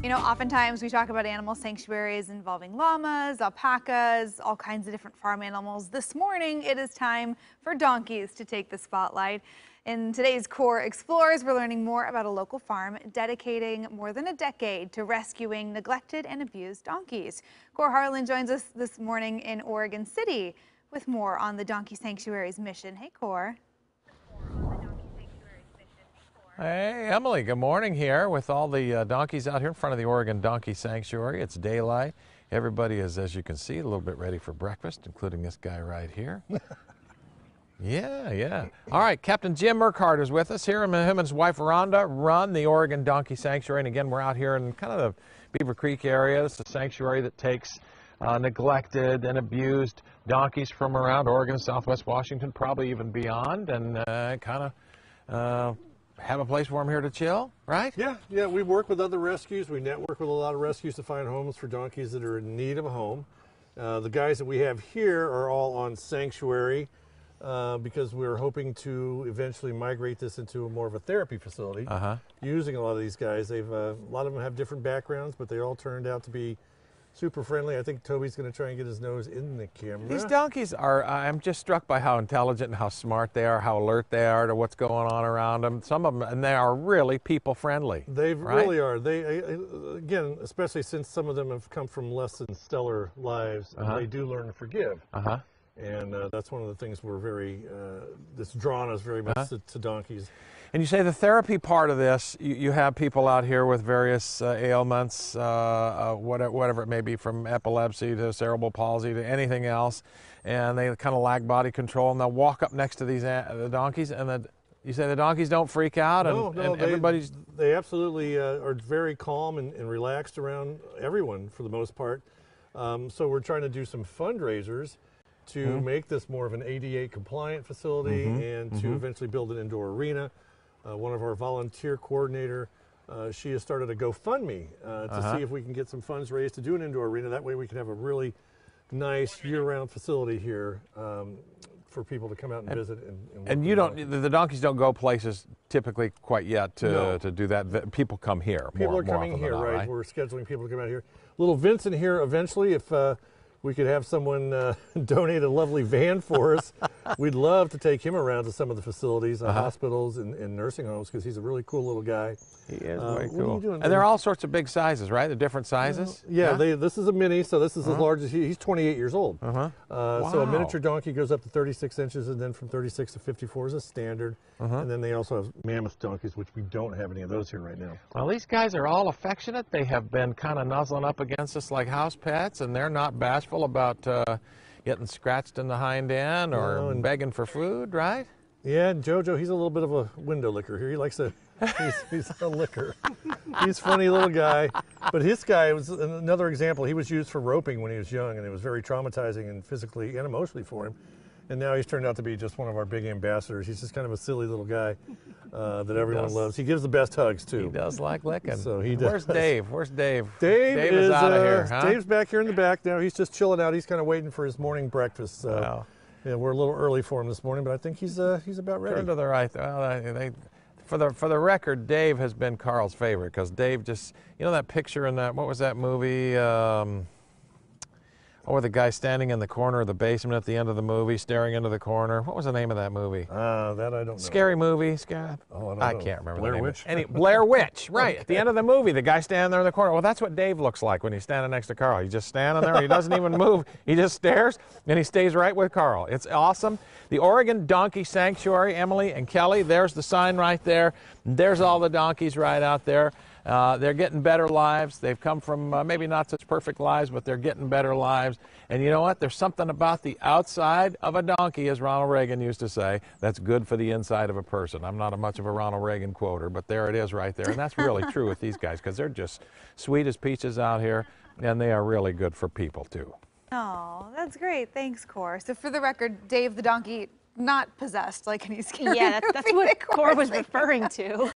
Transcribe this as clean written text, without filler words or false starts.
You know, oftentimes we talk about animal sanctuaries involving llamas, alpacas, all kinds of different farm animals. This morning, it is time for donkeys to take the spotlight. In today's Kohr Explores, we're learning more about a local farm dedicating more than a decade to rescuing neglected and abused donkeys. Kohr Harlan joins us this morning in Oregon City with more on the Donkey Sanctuary's mission. Hey, Kohr. Hey, Emily, good morning here with all the donkeys out here in front of the Oregon Donkey Sanctuary. It's daylight. Everybody is, as you can see, a little bit ready for breakfast, including this guy right here. Yeah. All right, Captain Jim Urquhart is with us here. Him and his wife, Rhonda, run the Oregon Donkey Sanctuary. And again, we're out here in kind of the Beaver Creek area. It's a sanctuary that takes neglected and abused donkeys from around Oregon, Southwest Washington, probably even beyond, and kind of have a place for them here to chill, right? Yeah, we work with other rescues. We network with a lot of rescues to find homes for donkeys that are in need of a home. The guys that we have here are all on sanctuary because we're hoping to eventually migrate this into more of a therapy facility using a lot of these guys. A lot of them have different backgrounds, but they all turned out to be super friendly. I think Toby's going to try and get his nose in the camera. These donkeys are, I'm just struck by how intelligent and how smart they are, how alert they are to what's going on around them. Some of them, and they are really people friendly. They right? really are. They, again, especially since some of them have come from less than stellar lives, they do learn to forgive. And that's one of the things we're very, that's drawn us very much to donkeys. And you say the therapy part of this, you have people out here with various ailments, whatever it may be, from epilepsy to cerebral palsy to anything else, and they kind of lack body control, and they'll walk up next to these the donkeys, and you say the donkeys don't freak out, and everybody's... They absolutely are very calm and relaxed around everyone for the most part. So we're trying to do some fundraisers to make this more of an ADA compliant facility and to eventually build an indoor arena. One of our volunteer coordinator, she has started a GoFundMe to see if we can get some funds raised to do an indoor arena. That way we can have a really nice year-round facility here for people to come out and visit. And you don't, the donkeys don't go places typically quite yet to do that. People come here. People are coming here, right? We're scheduling people to come out here. Little Vincent here eventually, if we could have someone donate a lovely van for us. We'd love to take him around to some of the facilities, hospitals and nursing homes, because he's a really cool little guy. He is very cool. And they're all sorts of big sizes, right? They're different sizes? This is a mini, so this is as large as he's 28 years old. Wow. So a miniature donkey goes up to 36 inches, and then from 36 to 54 is a standard. And then they also have mammoth donkeys, which we don't have any of those here right now. Well, these guys are all affectionate. They have been kind of nuzzling up against us like house pets, and they're not bashful about getting scratched in the hind end or begging for food, right? Yeah, and Jojo, he's a little bit of a window licker here. He likes to, he's a licker. He's a funny little guy. But his guy was another example. He was used for roping when he was young, and it was very traumatizing and physically and emotionally for him. And now he's turned out to be just one of our big ambassadors. He's just kind of a silly little guy that everyone loves. He gives the best hugs, too. He does like licking. So he does. Where's Dave? Where's Dave? Dave is out of here, huh? Dave's back here in the back now. He's just chilling out. He's kind of waiting for his morning breakfast. So yeah, we're a little early for him this morning, but I think he's about ready. Turn to the right. Well, for the record, Dave has been Carl's favorite, because Dave just, you know that picture in that, what was that movie? Or the guy standing in the corner of the basement at the end of the movie, staring into the corner. What was the name of that movie? That I don't know. Scary movie. I can't remember. Blair Witch? Blair Witch, right. At the end of the movie, the guy standing there in the corner. Well, that's what Dave looks like when he's standing next to Carl. He's just standing there. He doesn't even move. He just stares, and he stays right with Carl. It's awesome. The Oregon Donkey Sanctuary, Emily and Kelly, there's the sign right there. There's all the donkeys right out there. They're getting better lives. They've come from maybe not such perfect lives, but they're getting better lives. And you know what? There's something about the outside of a donkey, as Ronald Reagan used to say, that's good for the inside of a person. I'm not much of a Ronald Reagan quoter, but there it is right there. And that's really true with these guys, because they're just sweet as peaches out here, and they are really good for people, too. Oh, that's great. Thanks, Kohr. So for the record, Dave the donkey, not possessed like any scary that's what Kohr was referring to.